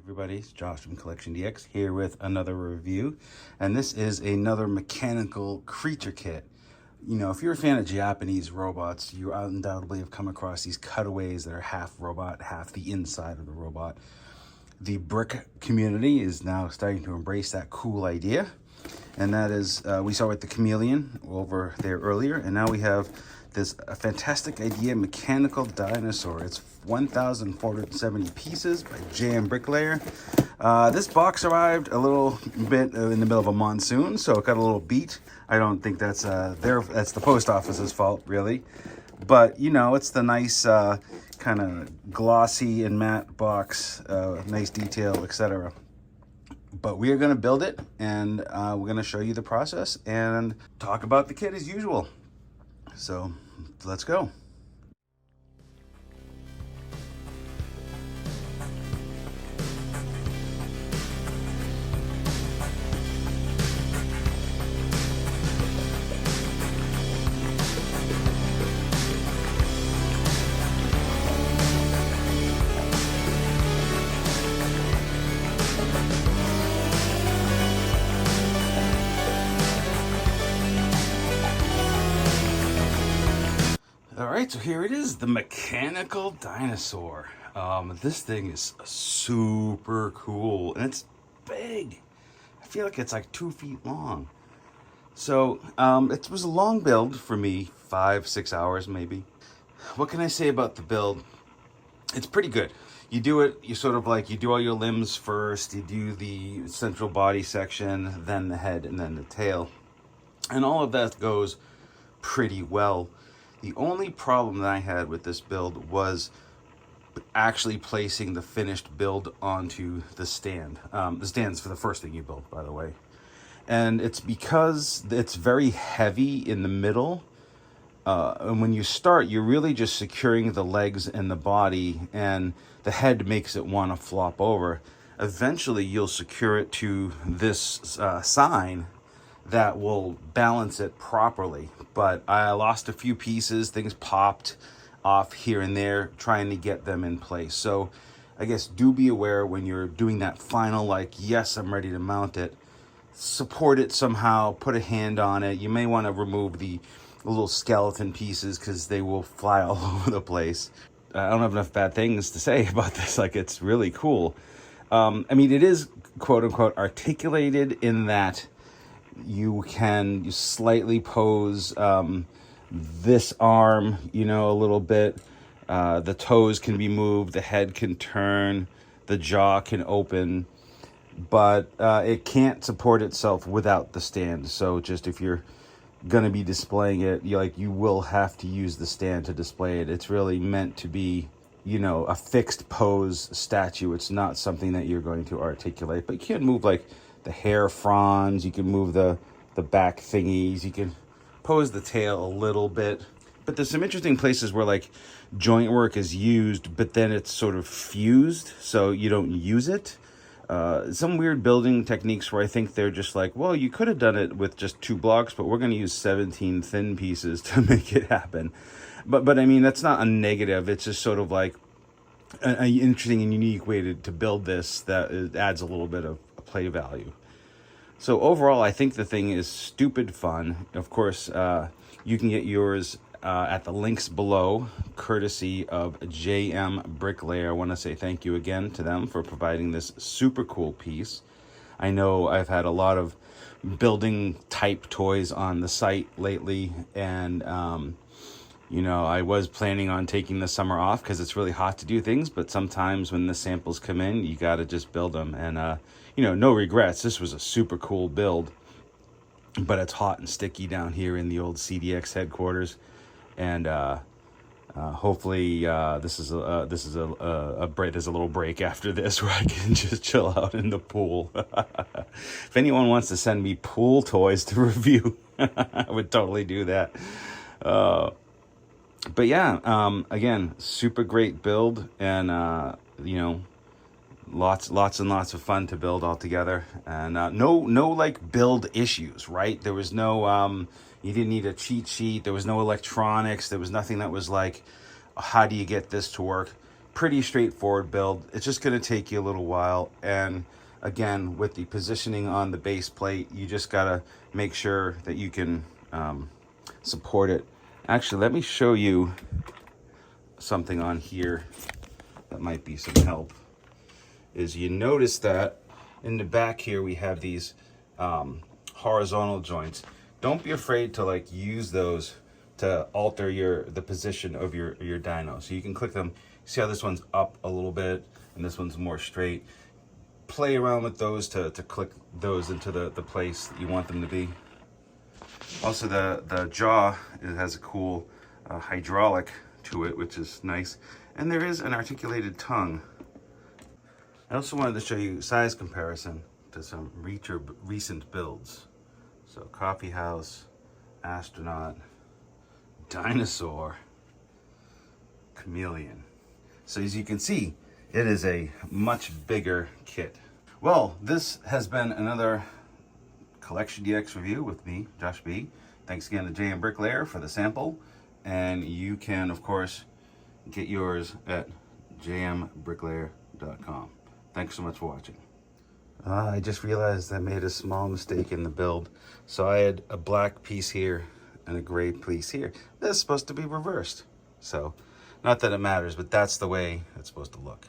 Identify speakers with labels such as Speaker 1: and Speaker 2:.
Speaker 1: everybody, it's Josh from CollectionDX here with another review, and this is another mechanical creature kit. You know, if you're a fan of Japanese robots, you undoubtedly have come across these cutaways that are half robot, half the inside of the robot. The brick community is now starting to embrace that cool idea, and that is, we saw with the chameleon over there earlier, and now we have this fantastic idea, mechanical dinosaur. It's 1,470 pieces by JMBricklayer. This box arrived a little bit in the middle of a monsoon, so it got a little beat. I don't think that's that's the post office's fault, really. But, you know, it's the nice kind of glossy and matte box, nice detail, etc. But we are going to build it, and we're going to show you the process and talk about the kit as usual. So let's go. Alright, so here it is, the mechanical dinosaur. This thing is super cool, and it's big. I feel like it's like 2 feet long. So, it was a long build for me, 5-6 hours maybe. What can I say about the build? It's pretty good. You do it, you sort of like, you do all your limbs first, you do the central body section, then the head, and then the tail. And all of that goes pretty well. The only problem that I had with this build was actually placing the finished build onto the stand. The stand's for the first thing you build, by the way. And it's because it's very heavy in the middle. And when you start, you're really just securing the legs and the body, and the head makes it want to flop over. Eventually, you'll secure it to this sign that will balance it properly. But I lost a few pieces, things popped off here and there trying to get them in place. So I guess do be aware when you're doing that final, like, yes, I'm ready to mount it, support it somehow, put a hand on it. You may want to remove the little skeleton pieces because they will fly all over the place. I don't have enough bad things to say about this. Like, it's really cool. I mean, it is quote unquote articulated in that you can slightly pose this arm, you know, a little bit. The toes can be moved, the head can turn, the jaw can open, but it can't support itself without the stand. So just if you're going to be displaying it, you will have to use the stand to display it. It's really meant to be, you know, a fixed pose statue. It's not something that you're going to articulate, but you can move like the hair fronds, you can move the back thingies, you can pose the tail a little bit. But there's some interesting places where like joint work is used, but then it's sort of fused, so you don't use it. Some weird building techniques where I think they're just like, well, you could have done it with just 2 blocks, but we're going to use 17 thin pieces to make it happen. But I mean, that's not a negative. It's just sort of like an interesting and unique way to build this that adds a little bit of play value. So overall, I think the thing is stupid fun. Of course, you can get yours at the links below, courtesy of JMBricklayer. I want to say thank you again to them for providing this super cool piece. I know I've had a lot of building type toys on the site lately, and you know, I was planning on taking the summer off because it's really hot to do things, but sometimes when the samples come in, you got to just build them. And, you know, no regrets. This was a super cool build, but it's hot and sticky down here in the old CDX headquarters. And hopefully this is a break. There's a little break after this where I can just chill out in the pool. If anyone wants to send me pool toys to review, I would totally do that. But yeah, again, super great build, and you know, lots and lots of fun to build all together, and no like build issues, right? There was no you didn't need a cheat sheet, there was no electronics, there was nothing that was like, how do you get this to work? pretty straightforward build. It's just going to take you a little while. And again, with the positioning on the base plate, you just got to make sure that you can support it. Actually, let me show you something on here that might be some help. Is you notice that in the back here we have these horizontal joints. Don't be afraid to like use those to alter the position of your dyno. So you can click them. See how this one's up a little bit and this one's more straight. Play around with those to click those into the place that you want them to be. Also the jaw, it has a cool hydraulic to it, which is nice. And there is an articulated tongue. I also wanted to show you size comparison to some recent builds. So Coffee House, Astronaut, Dinosaur, Chameleon. So as you can see, it is a much bigger kit. Well, this has been another CollectionDX review with me, Josh B. Thanks again to JMBricklayer for the sample. And you can, of course, get yours at JMBricklayer.com. Thanks so much for watching. I just realized I made a small mistake in the build. So I had a black piece here and a gray piece here. This is supposed to be reversed. So, not that it matters, but that's the way it's supposed to look.